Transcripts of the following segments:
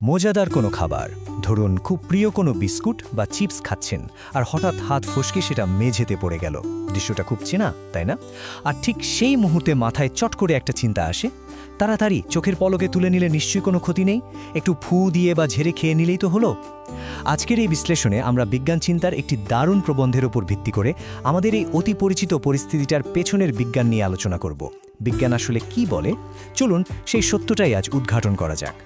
মজাদার কোনো খাবার, ধরুন খুব প্রিয় কোনো বিস্কুট বা চিপস খাচ্ছেন আর হঠাৎ হাত ফসকে সেটা মেঝেতে পড়ে গেল। দৃশ্যটা খুব চেনা, তাই না? আর ঠিক সেই মুহূর্তে মাথায় চট করে একটা চিন্তা আসে, তাড়াতাড়ি চোখের পলকে তুলে নিলে নিশ্চয়ই কোনো ক্ষতি নেই, একটু ফু দিয়ে বা ঝেড়ে খেয়ে নিলেই তো হলো। আজকের এই বিশ্লেষণে আমরা বিজ্ঞান চিন্তার একটি দারুণ প্রবন্ধের উপর ভিত্তি করে আমাদের এই অতি পরিচিত পরিস্থিতিটার পেছনের বিজ্ঞান নিয়ে আলোচনা করব। বিজ্ঞান আসলে কি বলে, চলুন সেই সত্যটাই আজ উদ্ঘাটন করা যাক।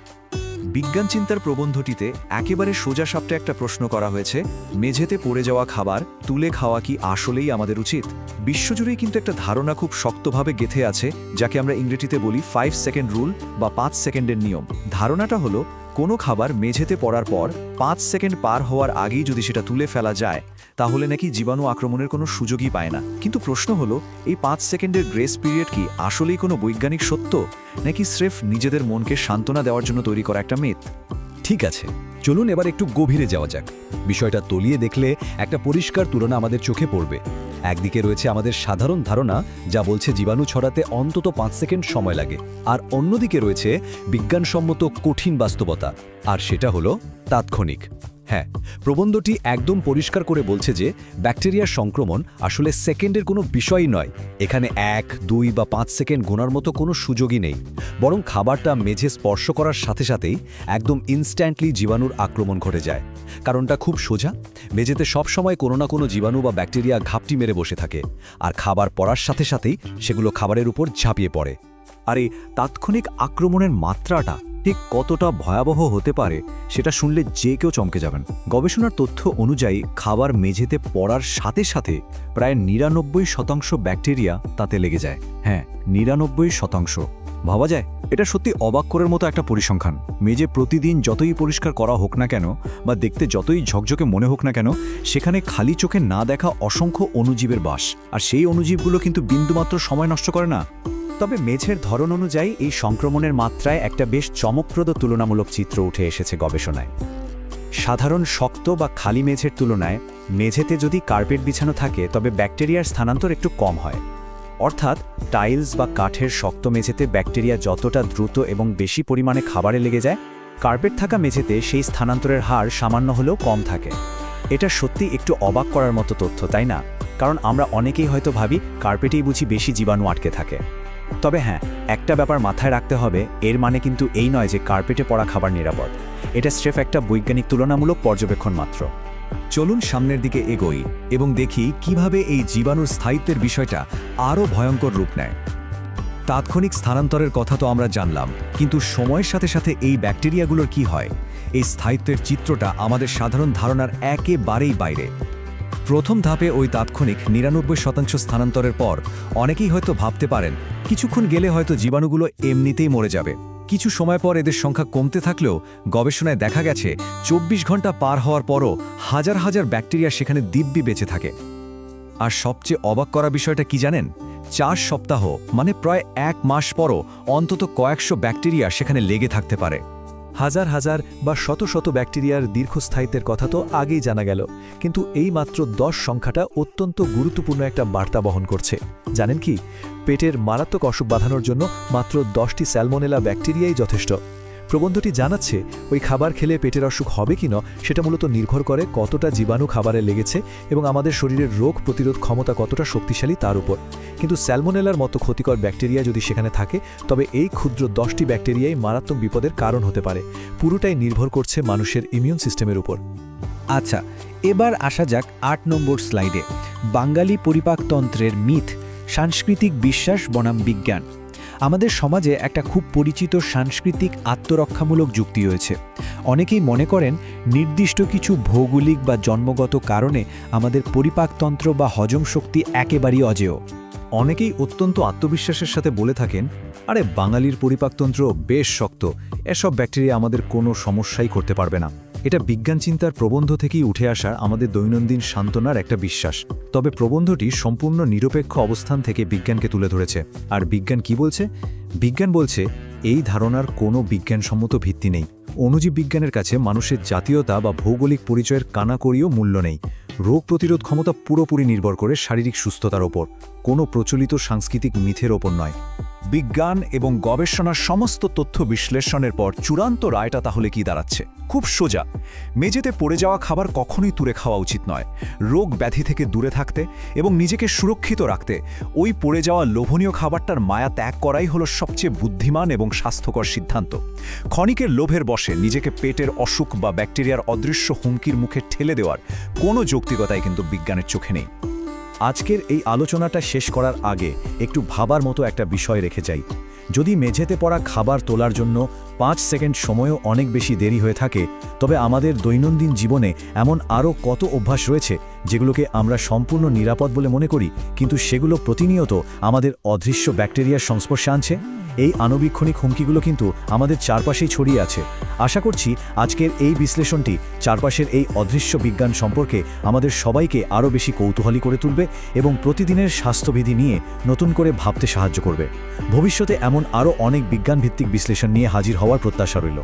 বিজ্ঞান চিন্তার প্রবন্ধটিতে একেবারে সোজাসাপটা একটা প্রশ্ন করা হয়েছে, মেঝেতে পড়ে যাওয়া খাবার তুলে খাওয়া কি আসলেই আমাদের উচিত? বিশ্বজুড়েই কিন্তু একটা ধারণা খুব শক্তভাবে গেঁথে আছে, যাকে আমরা ইংরেজিতে বলি 5 সেকেন্ড রুল বা 5 সেকেন্ডের নিয়ম। ধারণাটা হলো, কোনো খাবার মেঝেতে পড়ার পর 5 সেকেন্ড পার হওয়ার আগেই যদি সেটা তুলে ফেলা যায়, তাহলে নাকি জীবাণু আক্রমণের কোনো সুযোগই পায় না। কিন্তু প্রশ্ন হলো, এই 5 সেকেন্ডের গ্রেস পিরিয়ড কি আসলেই কোনো বৈজ্ঞানিক সত্য, নাকি স্রেফ নিজেদের মনকে সান্ত্বনা দেওয়ার জন্য তৈরি করা একটা মিথ? ঠিক আছে, চলুন এবার একটু গভীরে যাওয়া যাক। বিষয়টা তলিয়ে দেখলে একটা পরিষ্কার তুলনা আমাদের চোখে পড়বে। একদিকে রয়েছে আমাদের সাধারণ ধারণা, যা বলছে জীবাণু ছড়াতে অন্তত 5 সেকেন্ড সময় লাগে, আর অন্যদিকে রয়েছে বিজ্ঞানসম্মত কঠিন বাস্তবতা, আর সেটা হলো তাৎক্ষণিক। হ্যাঁ, প্রবন্ধটি একদম পরিষ্কার করে বলছে যে ব্যাকটেরিয়ার সংক্রমণ আসলে সেকেন্ডের কোনো বিষয়ই নয়। এখানে 1, 2 বা 5 সেকেন্ড গোনার মতো কোনো সুযোগই নেই, বরং খাবারটা মেঝে স্পর্শ করার সাথে সাথেই একদম ইনস্ট্যান্টলি জীবাণুর আক্রমণ ঘটে যায়। কারণটা খুব সোজা, মেঝেতে সবসময় কোনো না কোনো জীবাণু বা ব্যাকটেরিয়া ঘাপটি মেরে বসে থাকে, আর খাবার পড়ার সাথে সাথেই সেগুলো খাবারের উপর ঝাঁপিয়ে পড়ে। আর এই তাৎক্ষণিক আক্রমণের মাত্রাটা ঠিক কতটা ভয়াবহ হতে পারে সেটা শুনলে যে কেউ চমকে যাবেন। গবেষণার তথ্য অনুযায়ী খাবার মেঝেতে পড়ার সাথে সাথে প্রায় 99% ব্যাকটেরিয়া তাতে লেগে যায়। হ্যাঁ, 99%। ভাবা যায়? এটা সত্যি অবাক করার মতো একটা পরিসংখ্যান। মেঝে প্রতিদিন যতই পরিষ্কার করা হোক না কেন বা দেখতে যতই ঝকঝকে মনে হোক না কেন, সেখানে খালি চোখে না দেখা অসংখ্য অণুজীবের বাস, আর সেই অণুজীবগুলো কিন্তু বিন্দুমাত্র সময় নষ্ট করে না। তবে মেঝের ধরন অনুযায়ী এই সংক্রমণের মাত্রায় একটা বেশ চমকপ্রদ তুলনামূলক চিত্র উঠে এসেছে গবেষণায়। সাধারণ শক্ত বা খালি মেঝের তুলনায় মেঝেতে যদি কার্পেট বিছানো থাকে, তবে ব্যাকটেরিয়ার স্থানান্তর একটু কম হয়। অর্থাৎ টাইলস বা কাঠের শক্ত মেঝেতে ব্যাকটেরিয়া যতটা দ্রুত এবং বেশি পরিমাণে খাবারে লেগে যায়, কার্পেট থাকা মেঝেতে সেই স্থানান্তরের হার সামান্য হলেও কম থাকে। এটা সত্যি একটু অবাক করার মতো তথ্য, তাই না? কারণ আমরা অনেকেই হয়তো ভাবি কার্পেটেই বুঝি বেশি জীবাণু আটকে থাকে। তবে হ্যাঁ, একটা ব্যাপার মাথায় রাখতে হবে, এর মানে কিন্তু এই নয় যে কার্পেটে পড়া খাবার নিরাপদ। এটা স্রেফ একটা বৈজ্ঞানিক তুলনামূলক পর্যবেক্ষণ মাত্র। চলুন সামনের দিকে এগোই এবং দেখি কিভাবে এই জীবাণুর স্থায়িত্বের বিষয়টা আরও ভয়ঙ্কর রূপ নেয়। তাৎক্ষণিক স্থানান্তরের কথা তো আমরা জানলাম, কিন্তু সময়ের সাথে সাথে এই ব্যাকটেরিয়াগুলোর কি হয়? এই স্থায়িত্বের চিত্রটা আমাদের সাধারণ ধারণার একেবারেই বাইরে। প্রথম ধাপে ওই তাৎক্ষণিক 99% স্থানান্তরের পর অনেকেই হয়তো ভাবতে পারেন কিছুক্ষণ গেলে হয়তো জীবাণুগুলো এমনিতেই মরে যাবে। কিছু সময় পর এদের সংখ্যা কমতে থাকলেও গবেষণায় দেখা গেছে 24 ঘন্টা পার হওয়ার পরও হাজার হাজার ব্যাকটেরিয়া সেখানে দিব্যি বেঁচে থাকে। আর সবচেয়ে অবাক করা বিষয়টা কি জানেন? 4 সপ্তাহ মানে প্রায় 1 মাস পরও অন্তত কয়েকশো ব্যাকটেরিয়া সেখানে লেগে থাকতে পারে। হাজার হাজার বা শত শত ব্যাকটেরিয়ার দীর্ঘস্থায়িত্বের কথা তো আগেই জানা গেল, কিন্তু এই মাত্র 10 সংখ্যাটা অত্যন্ত গুরুত্বপূর্ণ একটা বার্তা বহন করছে। জানেন কি, পেটের মারাত্মক অসুখ বাঁধানোর জন্য মাত্র 10টি স্যালমোনেলা ব্যাকটেরিয়াই যথেষ্ট। প্রবন্ধটি জানাচ্ছে ওই খাবার খেলে পেটের অসুখ হবে কিনা সেটা মূলত নির্ভর করে কতটা জীবাণু খাবারে লেগেছে এবং আমাদের শরীরের রোগ প্রতিরোধ ক্ষমতা কতটা শক্তিশালী তার উপর। কিন্তু স্যালমোনেলার মতো ক্ষতিকর ব্যাকটেরিয়া যদি সেখানে থাকে, তবে এই ক্ষুদ্র 10টি ব্যাকটেরিয়াই মারাত্মক বিপদের কারণ হতে পারে। পুরোটাই নির্ভর করছে মানুষের ইমিউন সিস্টেমের উপর। আচ্ছা, এবার আসা যাক 8 নম্বর স্লাইডে, বাঙালি পরিপাকতন্ত্রের মিথ, সাংস্কৃতিক বিশ্বাস বনাম বিজ্ঞান। আমাদের সমাজে একটা খুব পরিচিত সাংস্কৃতিক আত্মরক্ষামূলক যুক্তি রয়েছে। অনেকেই মনে করেন নির্দিষ্ট কিছু ভৌগোলিক বা জন্মগত কারণে আমাদের পরিপাকতন্ত্র বা হজম শক্তি একেবারেই অজেয়। অনেকেই অত্যন্ত আত্মবিশ্বাসের সাথে বলে থাকেন, আরে বাঙালির পরিপাকতন্ত্র বেশ শক্ত, এসব ব্যাকটেরিয়া আমাদের কোনো সমস্যাই করতে পারবে না। এটা বিজ্ঞান চিন্তার প্রবন্ধ থেকেই উঠে আসা আমাদের দৈনন্দিন সান্ত্বনার একটা বিশ্বাস। তবে প্রবন্ধটি সম্পূর্ণ নিরপেক্ষ অবস্থান থেকে বিজ্ঞানকে তুলে ধরেছে। আর বিজ্ঞান কি বলছে? বিজ্ঞান বলছে এই ধারণার কোনো বিজ্ঞানসম্মত ভিত্তি নেই। অণুজীব বিজ্ঞানের কাছে মানুষের জাতীয়তা বা ভৌগোলিক পরিচয়ের কানাকড়িও মূল্য নেই। রোগ প্রতিরোধ ক্ষমতা পুরোপুরি নির্ভর করে শারীরিক সুস্থতার ওপর, কোনো প্রচলিত সাংস্কৃতিক মিথের ওপর নয়। বিজ্ঞান এবং গবেষণার সমস্ত তথ্য বিশ্লেষণের পর চূড়ান্ত রায়টা তাহলে কি দাঁড়াচ্ছে? খুব সোজা। মেঝেতে পড়ে যাওয়া খাবার কখনোই তুলে খাওয়া উচিত নয়। রোগ ব্যাধি থেকে দূরে থাকতে এবং নিজেকে সুরক্ষিত রাখতে ওই পড়ে যাওয়া লোভনীয় খাবারটার মায়া ত্যাগ করাই হলো সবচেয়ে বুদ্ধিমান এবং স্বাস্থ্যকর সিদ্ধান্ত। ক্ষণিকের লোভের বশে নিজেকে পেটের অসুখ বা ব্যাকটেরিয়ার অদৃশ্য হুমকির মুখে ঠেলে দেওয়ার কোনো যৌক্তিকতাই কিন্তু বিজ্ঞানের চোখে নেই। আজকের এই আলোচনাটা শেষ করার আগে একটু ভাবার মতো একটা বিষয় রেখে যাই। যদি মেঝেতে পড়া খাবার তোলার জন্য 5 সেকেন্ড সময়ও অনেক বেশি দেরি হয়ে থাকে, তবে আমাদের দৈনন্দিন জীবনে এমন আরও কত অভ্যাস রয়েছে যেগুলোকে আমরা সম্পূর্ণ নিরাপদ বলে মনে করি, কিন্তু সেগুলো প্রতিনিয়ত আমাদের অদৃশ্য ব্যাকটেরিয়ার সংস্পর্শে আনছে। এই আণুবীক্ষণিক হুমকিগুলো কিন্তু আমাদের চারপাশেই ছড়িয়ে আছে। আশা করছি আজকের এই বিশ্লেষণটি চারপাশের এই অদৃশ্য বিজ্ঞান সম্পর্কে আমাদের সবাইকে আরও বেশি কৌতূহলী করে তুলবে এবং প্রতিদিনের স্বাস্থ্যবিধি নিয়ে নতুন করে ভাবতে সাহায্য করবে। ভবিষ্যতে এমন আরও অনেক বিজ্ঞানভিত্তিক বিশ্লেষণ নিয়ে হাজির হওয়ার প্রত্যাশা রইল।